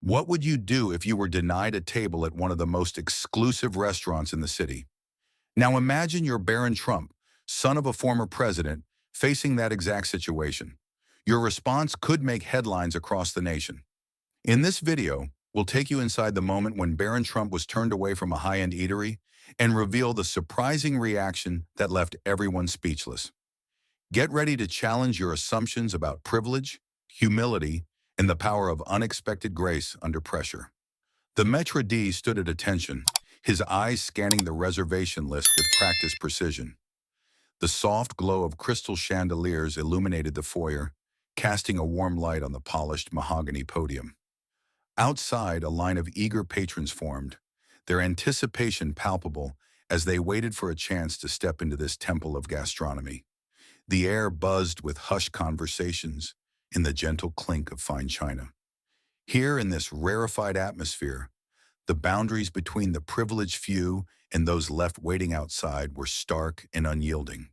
What would you do if you were denied a table at one of the most exclusive restaurants in the city? Now imagine you're Barron Trump, son of a former president, facing that exact situation. Your response could make headlines across the nation. In this video, we'll take you inside the moment when Barron Trump was turned away from a high-end eatery and reveal the surprising reaction that left everyone speechless. Get ready to challenge your assumptions about privilege, humility, and the power of unexpected grace under pressure. The maître d' stood at attention, his eyes scanning the reservation list with practiced precision. The soft glow of crystal chandeliers illuminated the foyer, casting a warm light on the polished mahogany podium. Outside, a line of eager patrons formed, their anticipation palpable as they waited for a chance to step into this temple of gastronomy. The air buzzed with hushed conversations in the gentle clink of fine china. Here in this rarefied atmosphere, the boundaries between the privileged few and those left waiting outside were stark and unyielding.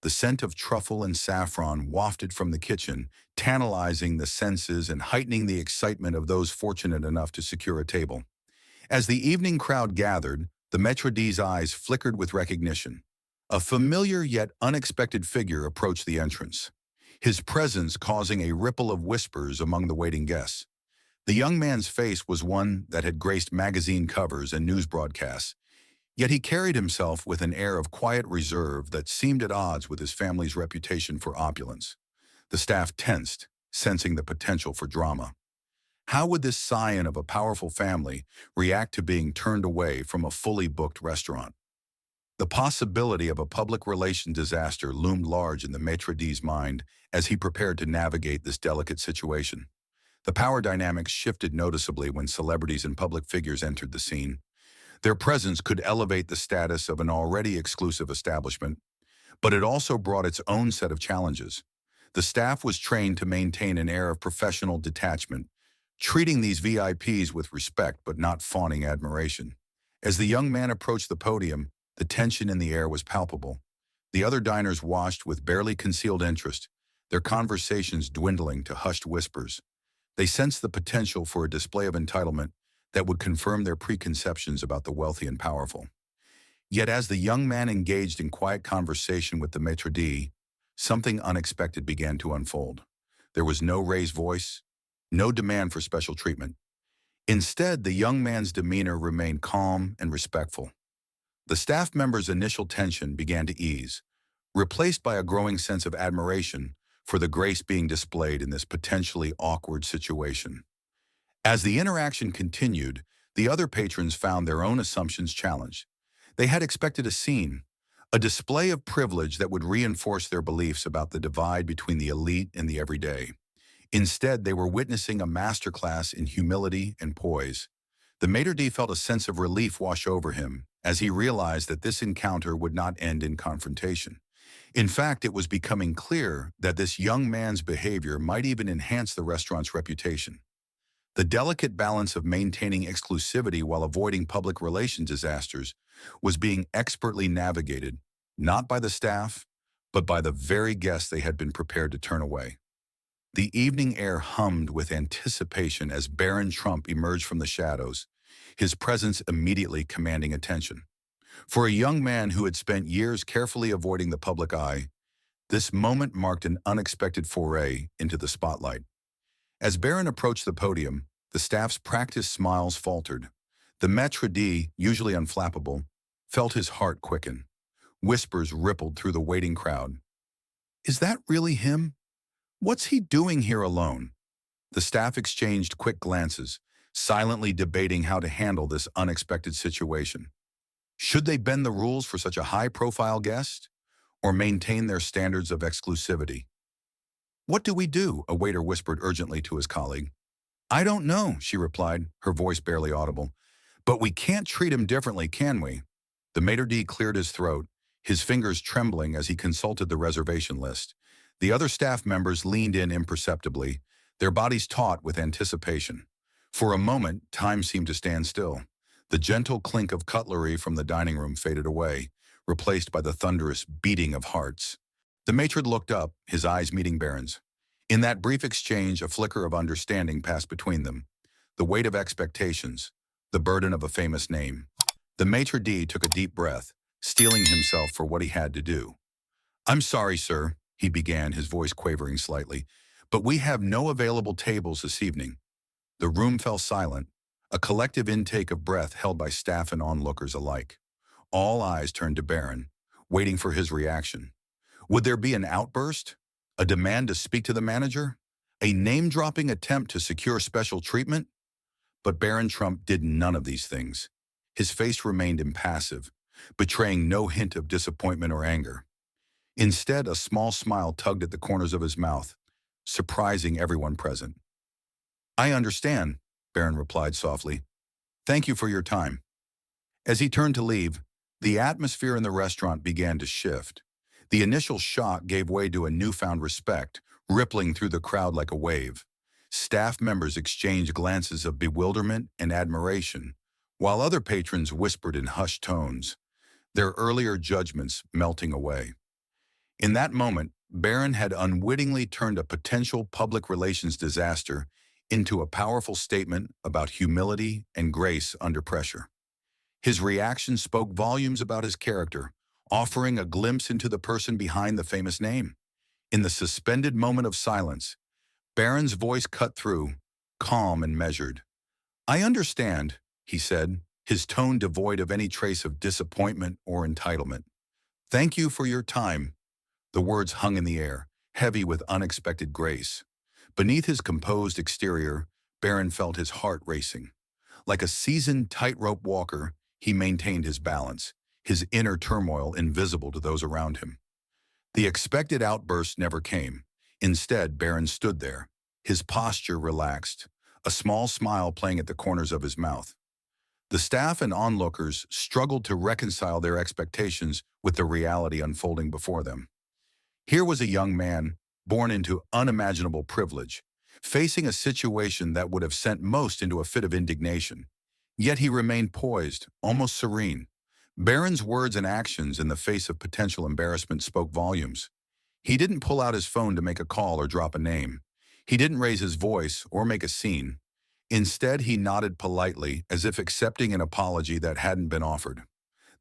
The scent of truffle and saffron wafted from the kitchen, tantalizing the senses and heightening the excitement of those fortunate enough to secure a table. As the evening crowd gathered, the maître d's eyes flickered with recognition. A familiar yet unexpected figure approached the entrance, his presence causing a ripple of whispers among the waiting guests. The young man's face was one that had graced magazine covers and news broadcasts, yet he carried himself with an air of quiet reserve that seemed at odds with his family's reputation for opulence. The staff tensed, sensing the potential for drama. How would this scion of a powerful family react to being turned away from a fully booked restaurant? The possibility of a public relation disaster loomed large in the maître d's mind as he prepared to navigate this delicate situation. The power dynamics shifted noticeably when celebrities and public figures entered the scene. Their presence could elevate the status of an already exclusive establishment, but it also brought its own set of challenges. The staff was trained to maintain an air of professional detachment, treating these VIPs with respect but not fawning admiration. As the young man approached the podium, the tension in the air was palpable. The other diners watched with barely concealed interest, their conversations dwindling to hushed whispers. They sensed the potential for a display of entitlement that would confirm their preconceptions about the wealthy and powerful. Yet as the young man engaged in quiet conversation with the maître d', something unexpected began to unfold. There was no raised voice, no demand for special treatment. Instead, the young man's demeanor remained calm and respectful. The staff members' initial tension began to ease, replaced by a growing sense of admiration for the grace being displayed in this potentially awkward situation. As the interaction continued, the other patrons found their own assumptions challenged. They had expected a scene, a display of privilege that would reinforce their beliefs about the divide between the elite and the everyday. Instead, they were witnessing a masterclass in humility and poise. The maître d' felt a sense of relief wash over him as he realized that this encounter would not end in confrontation. In fact, it was becoming clear that this young man's behavior might even enhance the restaurant's reputation. The delicate balance of maintaining exclusivity while avoiding public relations disasters was being expertly navigated, not by the staff, but by the very guests they had been prepared to turn away. The evening air hummed with anticipation as Barron Trump emerged from the shadows, his presence immediately commanding attention. For a young man who had spent years carefully avoiding the public eye, this moment marked an unexpected foray into the spotlight. As Barron approached the podium, the staff's practiced smiles faltered. The maître d', usually unflappable, felt his heart quicken. Whispers rippled through the waiting crowd. "Is that really him? What's he doing here alone?" The staff exchanged quick glances, silently debating how to handle this unexpected situation. Should they bend the rules for such a high-profile guest, or maintain their standards of exclusivity? "What do we do?" a waiter whispered urgently to his colleague. "I don't know," she replied, her voice barely audible. "But we can't treat him differently, can we?" The maître d' cleared his throat, his fingers trembling as he consulted the reservation list. The other staff members leaned in imperceptibly, their bodies taut with anticipation. For a moment, time seemed to stand still. The gentle clink of cutlery from the dining room faded away, replaced by the thunderous beating of hearts. The maître looked up, his eyes meeting Barron's. In that brief exchange, a flicker of understanding passed between them. the weight of expectations, the burden of a famous name. The maitre d' took a deep breath, steeling himself for what he had to do. "I'm sorry, sir," he began, his voice quavering slightly, "but we have no available tables this evening." The room fell silent, a collective intake of breath held by staff and onlookers alike. All eyes turned to Barron, waiting for his reaction. Would there be an outburst? A demand to speak to the manager? A name-dropping attempt to secure special treatment? But Barron Trump did none of these things. His face remained impassive, betraying no hint of disappointment or anger. Instead, a small smile tugged at the corners of his mouth, surprising everyone present. "I understand," Barron replied softly. "Thank you for your time." As he turned to leave, the atmosphere in the restaurant began to shift. The initial shock gave way to a newfound respect, rippling through the crowd like a wave. Staff members exchanged glances of bewilderment and admiration, while other patrons whispered in hushed tones, their earlier judgments melting away. In that moment, Barron had unwittingly turned a potential public relations disaster into a powerful statement about humility and grace under pressure. His reaction spoke volumes about his character, offering a glimpse into the person behind the famous name. In the suspended moment of silence, Barron's voice cut through, calm and measured. "I understand," he said, his tone devoid of any trace of disappointment or entitlement. "Thank you for your time." The words hung in the air, heavy with unexpected grace. Beneath his composed exterior, Barron felt his heart racing. Like a seasoned tightrope walker, he maintained his balance, his inner turmoil invisible to those around him. The expected outburst never came. Instead, Barron stood there, his posture relaxed, a small smile playing at the corners of his mouth. The staff and onlookers struggled to reconcile their expectations with the reality unfolding before them. Here was a young man, born into unimaginable privilege, facing a situation that would have sent most into a fit of indignation. Yet he remained poised, almost serene. Barron's words and actions in the face of potential embarrassment spoke volumes. He didn't pull out his phone to make a call or drop a name. He didn't raise his voice or make a scene. Instead, he nodded politely, as if accepting an apology that hadn't been offered.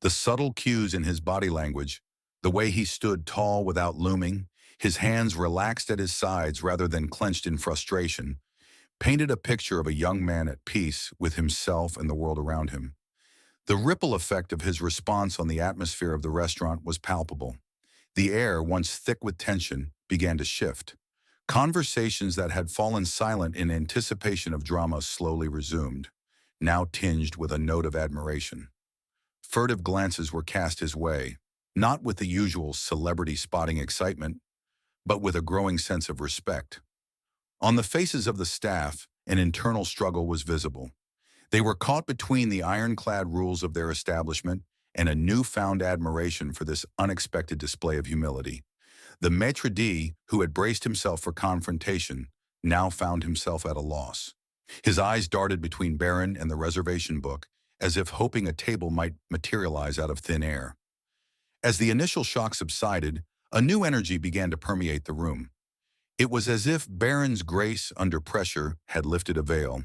The subtle cues in his body language, the way he stood tall without looming, his hands relaxed at his sides rather than clenched in frustration, painted a picture of a young man at peace with himself and the world around him. The ripple effect of his response on the atmosphere of the restaurant was palpable. The air, once thick with tension, began to shift. Conversations that had fallen silent in anticipation of drama slowly resumed, now tinged with a note of admiration. Furtive glances were cast his way, not with the usual celebrity spotting excitement, but with a growing sense of respect. On the faces of the staff, an internal struggle was visible. They were caught between the ironclad rules of their establishment and a newfound admiration for this unexpected display of humility. The maître d', who had braced himself for confrontation, now found himself at a loss. His eyes darted between Barron and the reservation book, as if hoping a table might materialize out of thin air. As the initial shock subsided, a new energy began to permeate the room. It was as if Barron's grace under pressure had lifted a veil,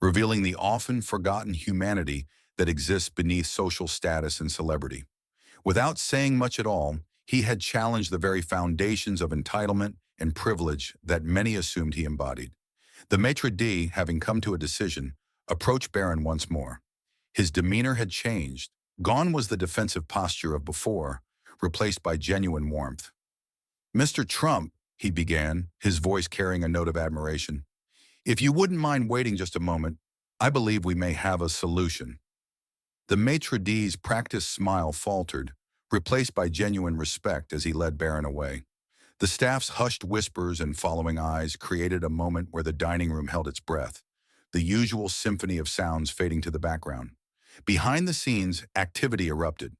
revealing the often forgotten humanity that exists beneath social status and celebrity. Without saying much at all, he had challenged the very foundations of entitlement and privilege that many assumed he embodied. The maître d', having come to a decision, approached Barron once more. His demeanor had changed. Gone was the defensive posture of before, replaced by genuine warmth. "Mr. Trump," he began, his voice carrying a note of admiration, "if you wouldn't mind waiting just a moment, I believe we may have a solution." The maître d's practiced smile faltered, replaced by genuine respect as he led Barron away. The staff's hushed whispers and following eyes created a moment where the dining room held its breath, the usual symphony of sounds fading to the background. Behind the scenes, activity erupted.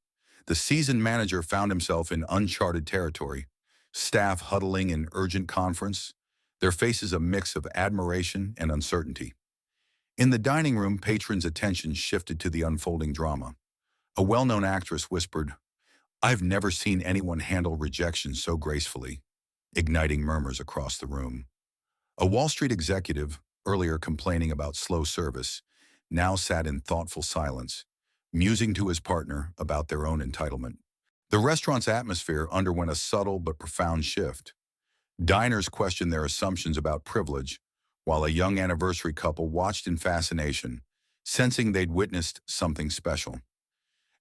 The seasoned manager found himself in uncharted territory, staff huddling in urgent conference, their faces a mix of admiration and uncertainty. In the dining room, patrons' attention shifted to the unfolding drama. A well-known actress whispered, "I've never seen anyone handle rejection so gracefully," igniting murmurs across the room. A Wall Street executive, earlier complaining about slow service, now sat in thoughtful silence, musing to his partner about their own entitlement. The restaurant's atmosphere underwent a subtle but profound shift. Diners questioned their assumptions about privilege, while a young anniversary couple watched in fascination, sensing they'd witnessed something special.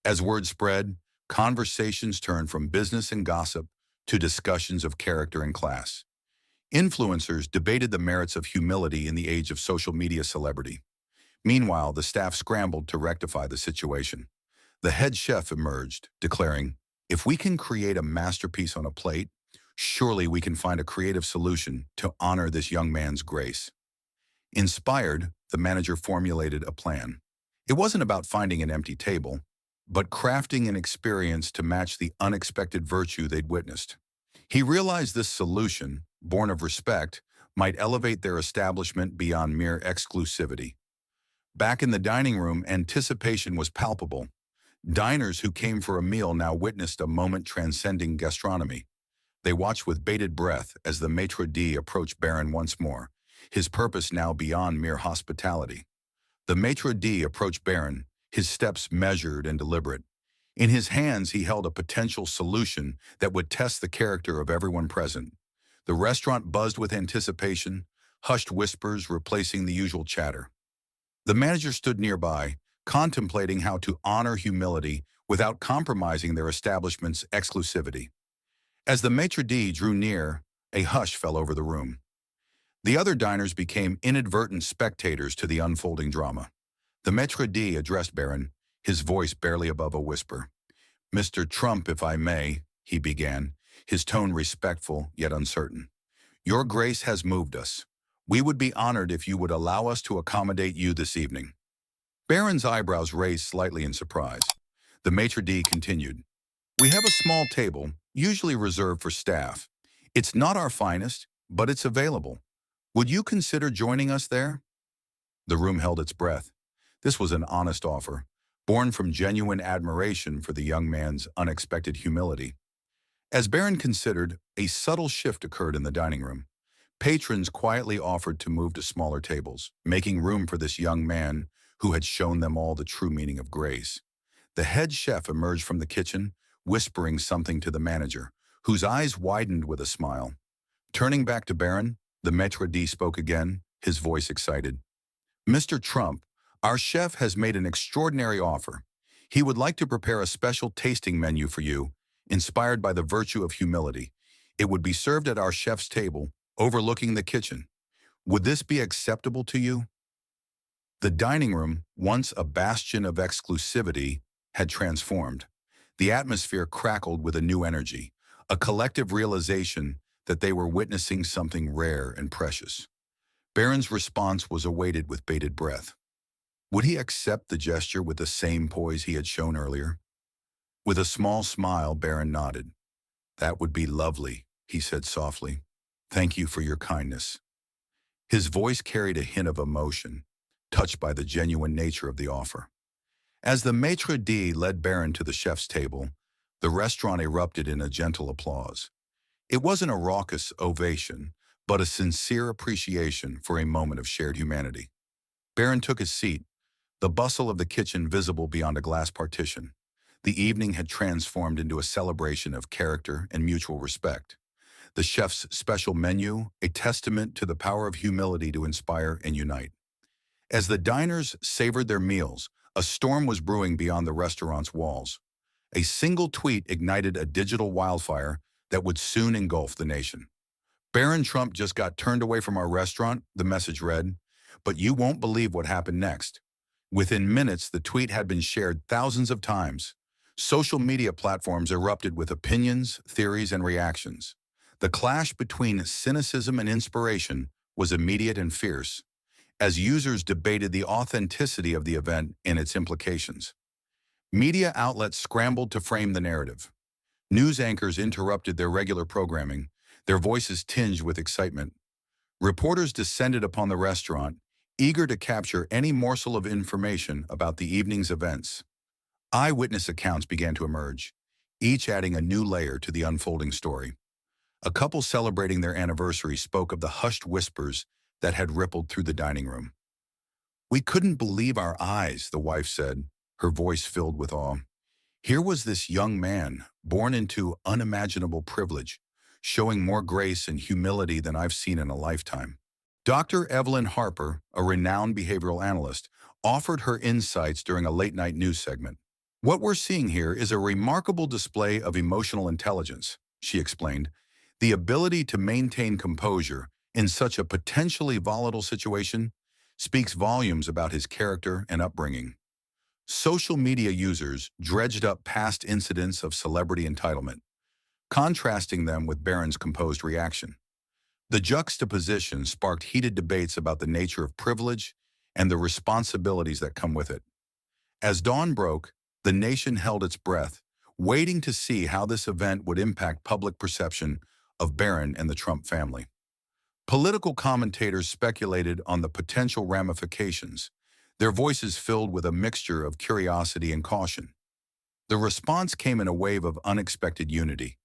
As word spread, conversations turned from business and gossip to discussions of character and class. Influencers debated the merits of humility in the age of social media celebrity. Meanwhile, the staff scrambled to rectify the situation. The head chef emerged, declaring, "If we can create a masterpiece on a plate, surely we can find a creative solution to honor this young man's grace." Inspired, the manager formulated a plan. It wasn't about finding an empty table, but crafting an experience to match the unexpected virtue they'd witnessed. He realized this solution, born of respect, might elevate their establishment beyond mere exclusivity. Back in the dining room, anticipation was palpable. Diners who came for a meal now witnessed a moment transcending gastronomy. They watched with bated breath as the maître d' approached Barron once more, his purpose now beyond mere hospitality. The maître d' approached Barron, his steps measured and deliberate. In his hands, he held a potential solution that would test the character of everyone present. The restaurant buzzed with anticipation, hushed whispers replacing the usual chatter. The manager stood nearby, contemplating how to honor humility without compromising their establishment's exclusivity. As the maître d' drew near, a hush fell over the room. The other diners became inadvertent spectators to the unfolding drama. The maître d' addressed Barron, his voice barely above a whisper. "Mr. Trump, if I may," he began, his tone respectful yet uncertain. "Your grace has moved us. We would be honored if you would allow us to accommodate you this evening." Barron's eyebrows raised slightly in surprise. The maître d' continued, "We have a small table, usually reserved for staff. It's not our finest, but it's available. Would you consider joining us there?" The room held its breath. This was an honest offer, born from genuine admiration for the young man's unexpected humility. As Barron considered, a subtle shift occurred in the dining room. Patrons quietly offered to move to smaller tables, making room for this young man who had shown them all the true meaning of grace. The head chef emerged from the kitchen, whispering something to the manager, whose eyes widened with a smile. Turning back to Barron, the maître d' spoke again, his voice excited. "Mr. Trump, our chef has made an extraordinary offer. He would like to prepare a special tasting menu for you, inspired by the virtue of humility. It would be served at our chef's table, overlooking the kitchen. Would this be acceptable to you?" The dining room, once a bastion of exclusivity, had transformed. The atmosphere crackled with a new energy, a collective realization that they were witnessing something rare and precious. Barron's response was awaited with bated breath. Would he accept the gesture with the same poise he had shown earlier? With a small smile, Barron nodded. "That would be lovely," he said softly. "Thank you for your kindness." His voice carried a hint of emotion, touched by the genuine nature of the offer. As the maître d' led Barron to the chef's table, the restaurant erupted in a gentle applause. It wasn't a raucous ovation, but a sincere appreciation for a moment of shared humanity. Barron took his seat, the bustle of the kitchen visible beyond a glass partition. The evening had transformed into a celebration of character and mutual respect. The chef's special menu, a testament to the power of humility to inspire and unite. As the diners savored their meals, a storm was brewing beyond the restaurant's walls. A single tweet ignited a digital wildfire that would soon engulf the nation. "Barron Trump just got turned away from our restaurant," the message read, "but you won't believe what happened next." Within minutes, the tweet had been shared thousands of times. Social media platforms erupted with opinions, theories, and reactions. The clash between cynicism and inspiration was immediate and fierce, as users debated the authenticity of the event and its implications. Media outlets scrambled to frame the narrative. News anchors interrupted their regular programming, their voices tinged with excitement. Reporters descended upon the restaurant, eager to capture any morsel of information about the evening's events. Eyewitness accounts began to emerge, each adding a new layer to the unfolding story. A couple celebrating their anniversary spoke of the hushed whispers that had rippled through the dining room. "We couldn't believe our eyes," the wife said, her voice filled with awe. Here was this young man, born into unimaginable privilege, showing more grace and humility than I've seen in a lifetime. Dr. Evelyn Harper, a renowned behavioral analyst, offered her insights during a late-night news segment. "What we're seeing here is a remarkable display of emotional intelligence," she explained. "The ability to maintain composure in such a potentially volatile situation speaks volumes about his character and upbringing." Social media users dredged up past incidents of celebrity entitlement, contrasting them with Barron's composed reaction. The juxtaposition sparked heated debates about the nature of privilege and the responsibilities that come with it. As dawn broke, the nation held its breath, waiting to see how this event would impact public perception of Barron and the Trump family. Political commentators speculated on the potential ramifications, their voices filled with a mixture of curiosity and caution. The response came in a wave of unexpected unity.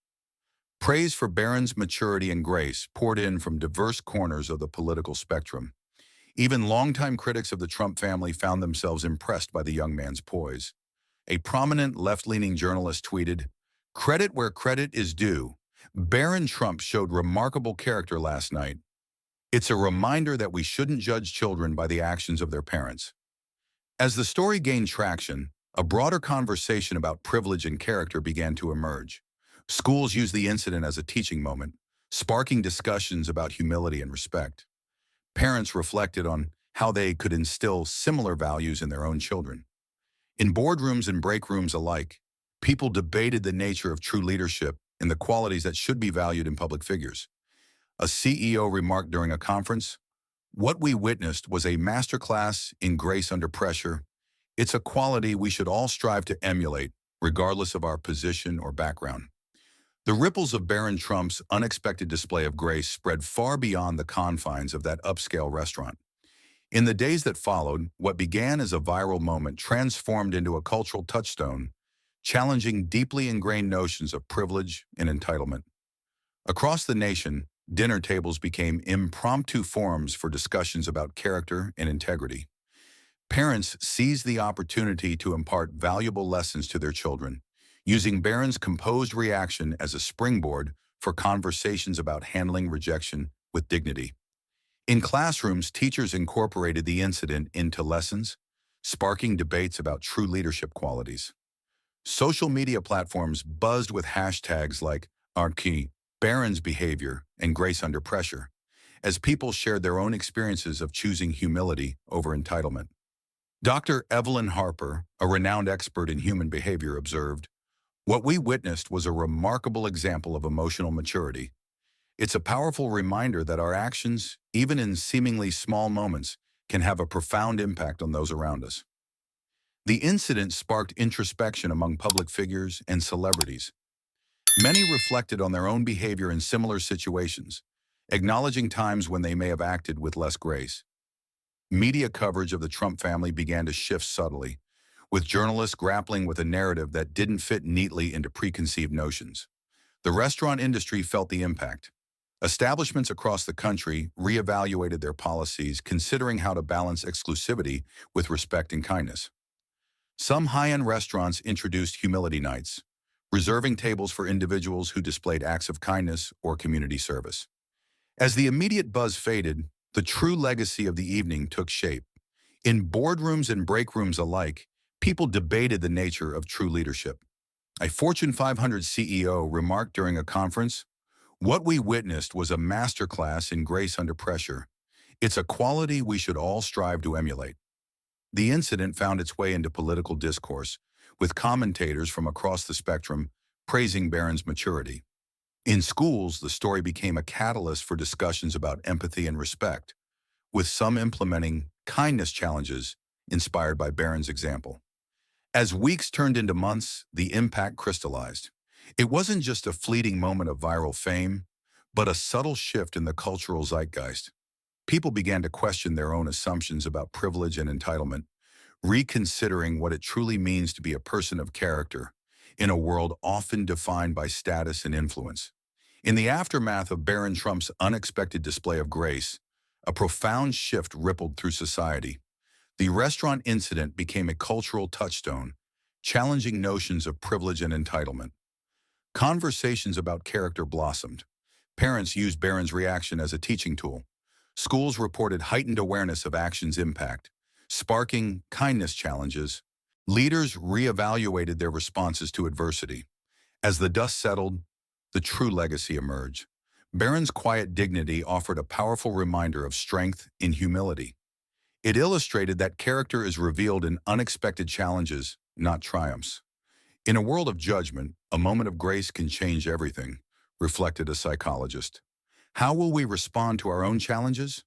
Praise for Barron's maturity and grace poured in from diverse corners of the political spectrum. Even longtime critics of the Trump family found themselves impressed by the young man's poise. A prominent left-leaning journalist tweeted, "Credit where credit is due. Barron Trump showed remarkable character last night. It's a reminder that we shouldn't judge children by the actions of their parents." As the story gained traction, a broader conversation about privilege and character began to emerge. Schools used the incident as a teaching moment, sparking discussions about humility and respect. Parents reflected on how they could instill similar values in their own children. In boardrooms and break rooms alike, people debated the nature of true leadership and the qualities that should be valued in public figures. A CEO remarked during a conference, "What we witnessed was a masterclass in grace under pressure. It's a quality we should all strive to emulate, regardless of our position or background." The ripples of Barron Trump's unexpected display of grace spread far beyond the confines of that upscale restaurant. In the days that followed, what began as a viral moment transformed into a cultural touchstone, challenging deeply ingrained notions of privilege and entitlement. Across the nation, dinner tables became impromptu forums for discussions about character and integrity. Parents seized the opportunity to impart valuable lessons to their children, using Barron's composed reaction as a springboard for conversations about handling rejection with dignity. In classrooms, teachers incorporated the incident into lessons, sparking debates about true leadership qualities. Social media platforms buzzed with hashtags like #RKey, Barron's behavior, and grace under pressure, as people shared their own experiences of choosing humility over entitlement. Dr. Evelyn Harper, a renowned expert in human behavior, observed, "What we witnessed was a remarkable example of emotional maturity. It's a powerful reminder that our actions, even in seemingly small moments, can have a profound impact on those around us." The incident sparked introspection among public figures and celebrities. Many reflected on their own behavior in similar situations, acknowledging times when they may have acted with less grace. Media coverage of the Trump family began to shift subtly, with journalists grappling with a narrative that didn't fit neatly into preconceived notions. The restaurant industry felt the impact. Establishments across the country reevaluated their policies, considering how to balance exclusivity with respect and kindness. Some high-end restaurants introduced humility nights, reserving tables for individuals who displayed acts of kindness or community service. As the immediate buzz faded, the true legacy of the evening took shape. In boardrooms and break rooms alike, people debated the nature of true leadership. A Fortune 500 CEO remarked during a conference, "What we witnessed was a masterclass in grace under pressure. It's a quality we should all strive to emulate." The incident found its way into political discourse, with commentators from across the spectrum praising Barron's maturity. In schools, the story became a catalyst for discussions about empathy and respect, with some implementing kindness challenges inspired by Barron's example. As weeks turned into months, the impact crystallized. It wasn't just a fleeting moment of viral fame, but a subtle shift in the cultural zeitgeist. People began to question their own assumptions about privilege and entitlement, reconsidering what it truly means to be a person of character in a world often defined by status and influence. In the aftermath of Barron Trump's unexpected display of grace, A profound shift rippled through society. The restaurant incident became a cultural touchstone, challenging notions of privilege and entitlement. Conversations about character blossomed. Parents used Barron's reaction as a teaching tool. Schools reported heightened awareness of action's impact, sparking kindness challenges. Leaders reevaluated their responses to adversity. As the dust settled, the true legacy emerged. Barron's quiet dignity offered a powerful reminder of strength in humility. It illustrated that character is revealed in unexpected challenges, not triumphs. In a world of judgment, a moment of grace can change everything, reflected a psychologist. How will we respond to our own challenges?